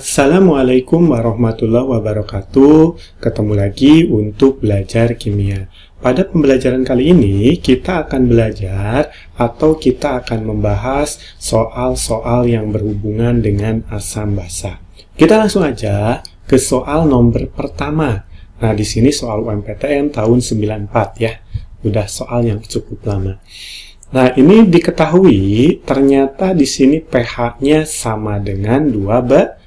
Assalamualaikum warahmatullahi wabarakatuh. Ketemu lagi untuk belajar kimia. Pada pembelajaran kali ini, kita akan belajar atau kita akan membahas soal-soal yang berhubungan dengan asam basa. Kita langsung aja ke soal nomor pertama. Nah, di sini soal UMPTN tahun 94 ya. Udah soal yang cukup lama. Nah, ini diketahui ternyata di sini pH-nya sama dengan 12.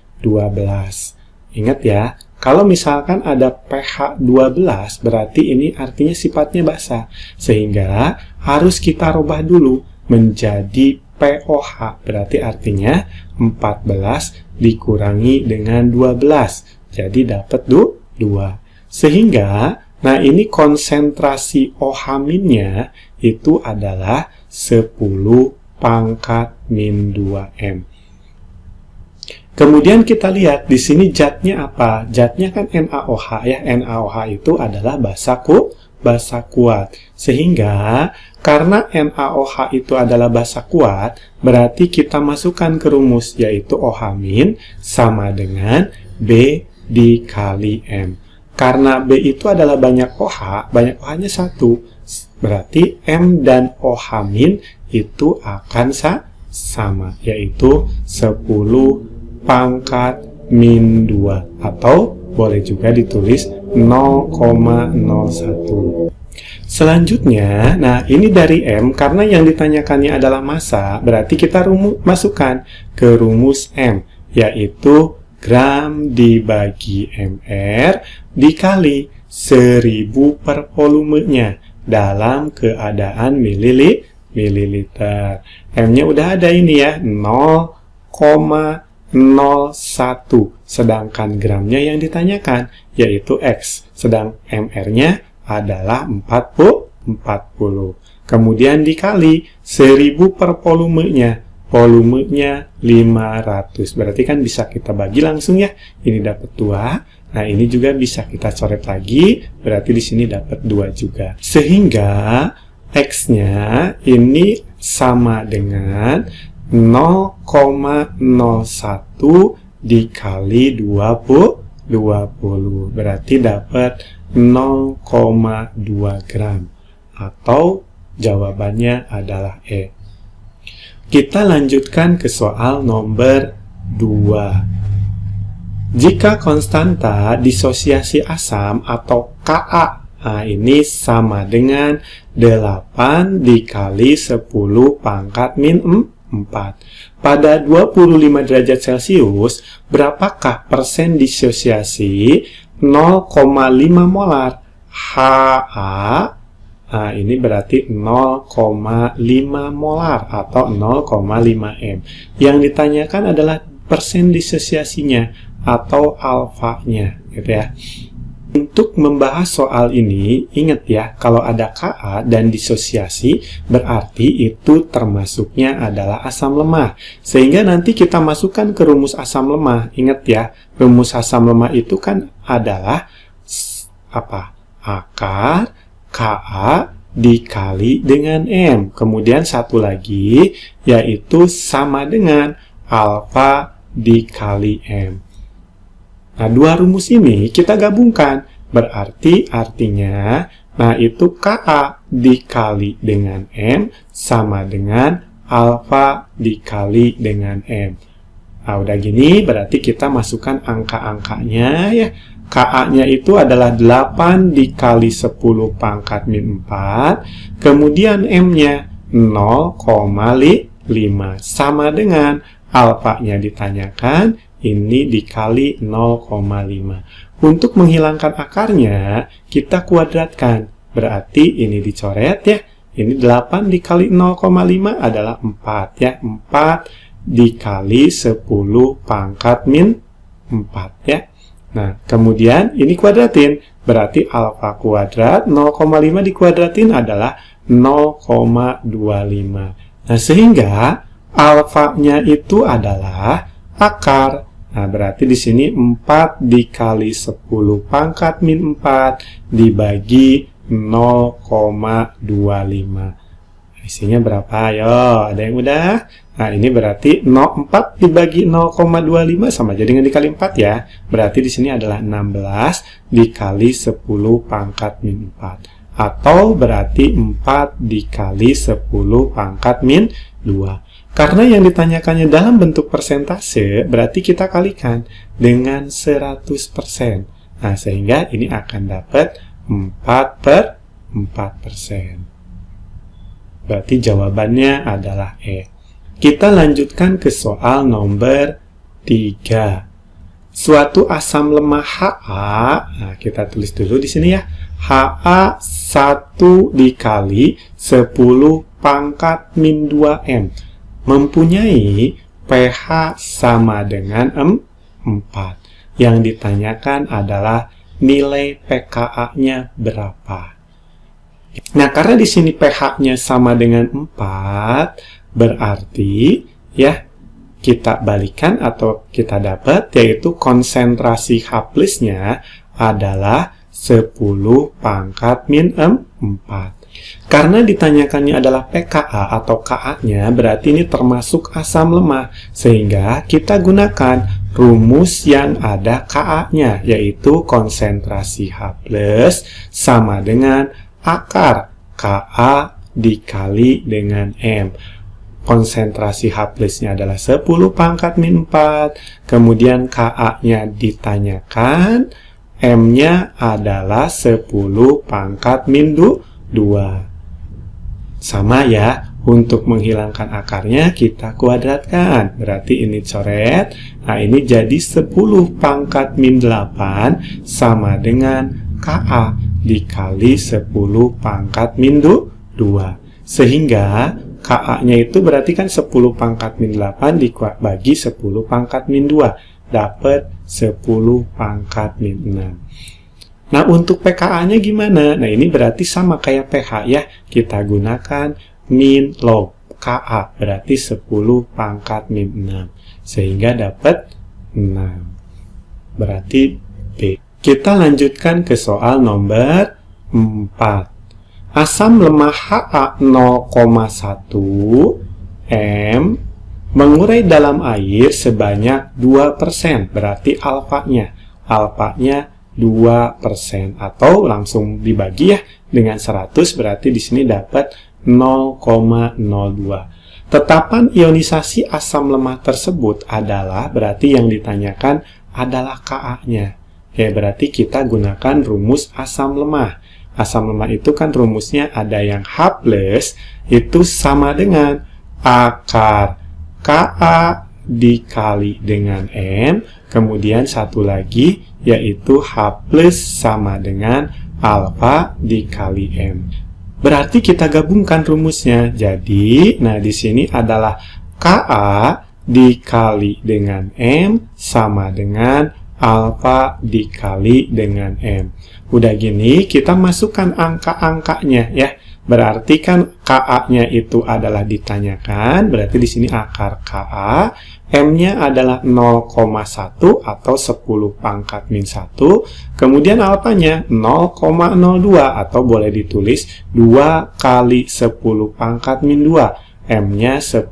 Ingat ya, kalau misalkan ada pH 12, berarti ini artinya sifatnya basa. Sehingga harus kita rubah dulu menjadi pOH. Berarti artinya 14 dikurangi dengan 12. Jadi dapat 2. Sehingga, nah ini konsentrasi OH-nya itu adalah 10 pangkat min 2M. Kemudian kita lihat di sini zatnya apa? Zatnya kan NaOH ya. NaOH itu adalah basa kuat. Sehingga karena NaOH itu adalah basa kuat, berarti kita masukkan ke rumus yaitu OH- sama dengan B dikali M. Karena B itu adalah banyak OH, banyak OH-nya 1. Berarti M dan OH- itu akan sama, yaitu 10 pangkat min 2, atau boleh juga ditulis 0,01. Selanjutnya, nah ini dari M, karena yang ditanyakannya adalah massa, berarti kita masukkan ke rumus M, yaitu gram dibagi mr dikali 1000 per volumenya dalam keadaan mililiter. M-nya udah ada ini ya, 0,01. Sedangkan gramnya yang ditanyakan yaitu X, sedang mr-nya adalah 40. Kemudian dikali 1000 per volumenya 500. Berarti kan bisa kita bagi langsung ya. Ini dapat 2. Nah, ini juga bisa kita coret lagi. Berarti di sini dapat 2 juga. Sehingga X-nya ini sama dengan 0,01 dikali 20. Berarti dapat 0,2 gram. Atau jawabannya adalah E. Kita lanjutkan ke soal nomor 2. Jika konstanta disosiasi asam atau Ka, nah ini sama dengan 8 dikali 10 pangkat min 4. Pada 25 derajat Celcius, berapakah persen disosiasi 0,5 molar Ha? Nah, ini berarti 0,5 molar atau 0,5 M. Yang ditanyakan adalah persen disosiasinya atau alfanya, gitu ya. Untuk membahas soal ini, ingat ya, kalau ada Ka dan disosiasi, berarti itu termasuknya adalah asam lemah. Sehingga nanti kita masukkan ke rumus asam lemah. Ingat ya, rumus asam lemah itu kan adalah apa? Akar Ka dikali dengan M. Kemudian satu lagi, yaitu sama dengan alfa dikali M. Nah, dua rumus ini kita gabungkan. Berarti artinya, nah itu Ka dikali dengan M sama dengan alfa dikali dengan M. Nah, udah gini, berarti kita masukkan angka-angkanya ya. Ka-nya itu adalah 8 dikali 10 pangkat min 4. Kemudian M-nya 0,5. Sama dengan alfanya ditanyakan, ini dikali 0,5. Untuk menghilangkan akarnya, kita kuadratkan. Berarti ini dicoret ya. Ini 8 dikali 0,5 adalah 4 ya. 4 dikali 10 pangkat min 4 ya. Nah, kemudian ini kuadratin. Berarti alfa kuadrat 0,5 dikuadratin adalah 0,25. Nah, sehingga alfanya itu adalah akar. Nah, berarti di sini 4 dikali 10 pangkat min 4 dibagi 0,25. Isinya berapa? Ayo, ada yang udah? Nah, ini berarti 0,4 dibagi 0,25 sama aja dengan dikali 4 ya. Berarti di sini adalah 16 dikali 10 pangkat min 4. Atau berarti 4 dikali 10 pangkat min 2. Karena yang ditanyakannya dalam bentuk persentase, berarti kita kalikan dengan 100%. Nah, sehingga ini akan dapat 4/4%. Berarti jawabannya adalah E. Kita lanjutkan ke soal nomor 3. Suatu asam lemah Ha, nah kita tulis dulu di sini ya. Ha 1 dikali 10 pangkat min 2M mempunyai pH sama dengan 4. Yang ditanyakan adalah nilai pKa-nya berapa. Nah, karena di sini pH-nya sama dengan 4, berarti ya kita balikan atau kita dapat yaitu konsentrasi H+-nya adalah 10 pangkat min 4. Karena ditanyakannya adalah pKa atau Ka-nya, berarti ini termasuk asam lemah. Sehingga kita gunakan rumus yang ada Ka-nya, yaitu konsentrasi H+ sama dengan akar Ka dikali dengan M. Konsentrasi H+-nya adalah 10 pangkat min 4. Kemudian Ka-nya ditanyakan, M-nya adalah 10 pangkat min 2. Sama ya, untuk menghilangkan akarnya kita kuadratkan. Berarti ini coret. Nah, ini jadi 10 pangkat min 8 sama dengan Ka dikali 10 pangkat min 2. Sehingga Ka-nya itu berarti kan 10 pangkat min 8 dibagi 10 pangkat min 2. Dapat 10 pangkat min 6. Nah, untuk pKa-nya gimana? Nah, ini berarti sama kayak pH ya. Kita gunakan min log Ka, berarti 10 pangkat min 6. Sehingga dapat 6. Berarti B. Kita lanjutkan ke soal nomor 4. Asam lemah Ha 0,1 M mengurai dalam air sebanyak 2%. Berarti alfanya 2%, atau langsung dibagi ya dengan 100, berarti di sini dapat 0,02. Tetapan ionisasi asam lemah tersebut adalah, berarti yang ditanyakan adalah Ka-nya. Ya, berarti kita gunakan rumus asam lemah. Asam lemah itu kan rumusnya ada yang H+ itu sama dengan akar Ka dikali dengan M, kemudian satu lagi yaitu H+ sama dengan alfa dikali M. Berarti kita gabungkan rumusnya. Jadi, nah di sini adalah Ka dikali dengan M sama dengan alfa dikali dengan M. Udah gini, kita masukkan angka-angkanya ya. Berarti kan Ka-nya itu adalah ditanyakan, berarti di sini akar Ka, M-nya adalah 0,1 atau 10 pangkat min 1, kemudian alfanya 0,02 atau boleh ditulis 2 kali 10 pangkat min 2, M-nya 10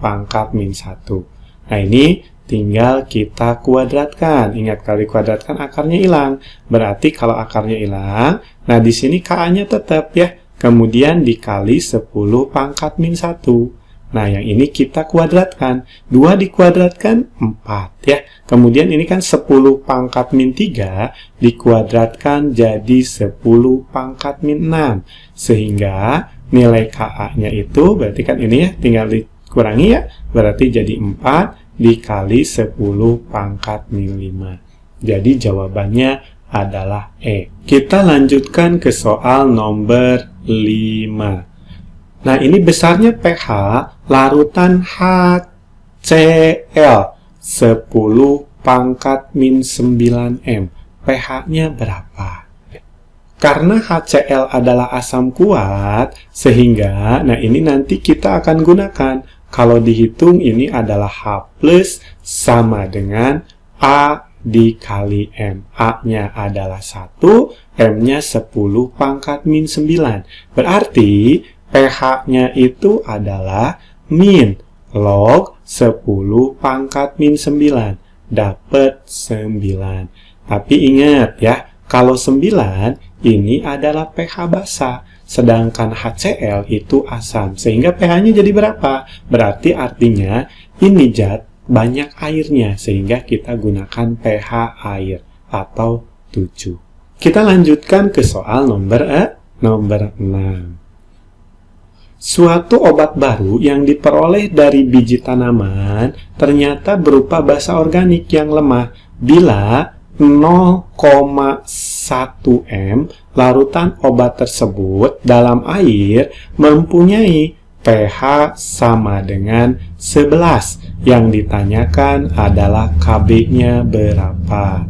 pangkat min 1. Nah, ini tinggal kita kuadratkan. Ingat, kali kuadratkan akarnya hilang. Berarti kalau akarnya hilang, nah di sini Ka-nya tetap ya. Kemudian dikali 10 pangkat min 1. Nah, yang ini kita kuadratkan. 2 dikuadratkan 4 ya. Kemudian ini kan 10 pangkat min 3 dikuadratkan jadi 10 pangkat min 6. Sehingga nilai Ka-nya itu berarti kan ini ya, tinggal dikurangi ya. Berarti jadi 4 dikali 10 pangkat min 5. Jadi jawabannya adalah E. Kita lanjutkan ke soal nomor 5. Nah, ini besarnya pH larutan HCl 10 pangkat min 9M. pH-nya berapa? Karena HCl adalah asam kuat, sehingga nah ini nanti kita akan gunakan. Kalau dihitung ini adalah H+ sama dengan A dikali M. A-nya adalah 1, M-nya 10 pangkat min 9. Berarti pH-nya itu adalah min log 10 pangkat min 9. Dapat 9. Tapi ingat ya, kalau 9 ini adalah pH basa, sedangkan HCl itu asam. Sehingga pH-nya jadi berapa? Berarti artinya ini zat banyak airnya, sehingga kita gunakan pH air atau 7. Kita lanjutkan ke soal nomor 6. Suatu obat baru yang diperoleh dari biji tanaman ternyata berupa basa organik yang lemah bila 0,1 m larutan obat tersebut dalam air mempunyai pH sama dengan 11. Yang ditanyakan adalah Kb-nya berapa.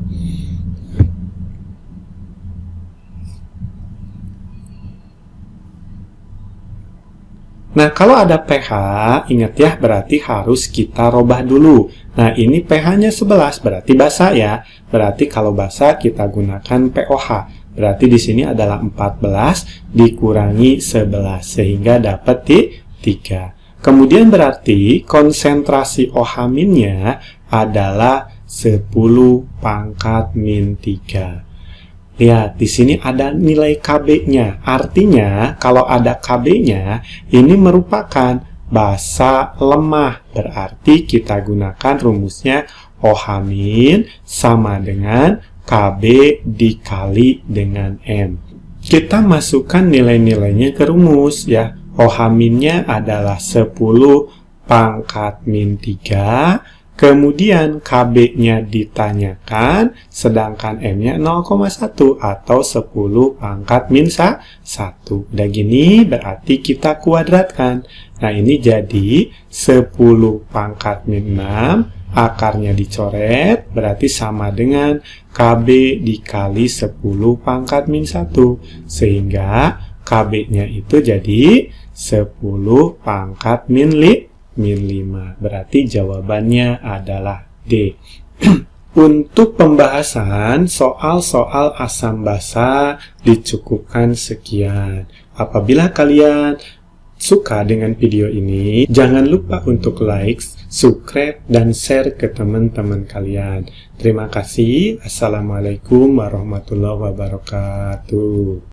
Nah, kalau ada pH, ingat ya, berarti harus kita robah dulu. Nah, ini pH-nya 11, berarti basa ya. Berarti kalau basa kita gunakan POH. Berarti di sini adalah 14 dikurangi 11, sehingga dapat 3. Kemudian berarti konsentrasi OH-nya adalah 10 pangkat min 3. Lihat, di sini ada nilai Kb-nya. Artinya, kalau ada Kb-nya, ini merupakan basa lemah. Berarti kita gunakan rumusnya OH- sama dengan Kb dikali dengan M. Kita masukkan nilai-nilainya ke rumus ya. OH-nya adalah 10 pangkat min 3. Kemudian Kb-nya ditanyakan, sedangkan M-nya 0,1 atau 10 pangkat min 1. Udah gini, berarti kita kuadratkan. Nah, ini jadi 10 pangkat min 6, akarnya dicoret, berarti sama dengan Kb dikali 10 pangkat min 1. Sehingga Kb-nya itu jadi 10 pangkat min 5. Berarti jawabannya adalah D. Untuk pembahasan soal-soal asam basa dicukupkan sekian. Apabila kalian suka dengan video ini, jangan lupa untuk like, subscribe, dan share ke teman-teman kalian. Terima kasih. Assalamualaikum warahmatullahi wabarakatuh.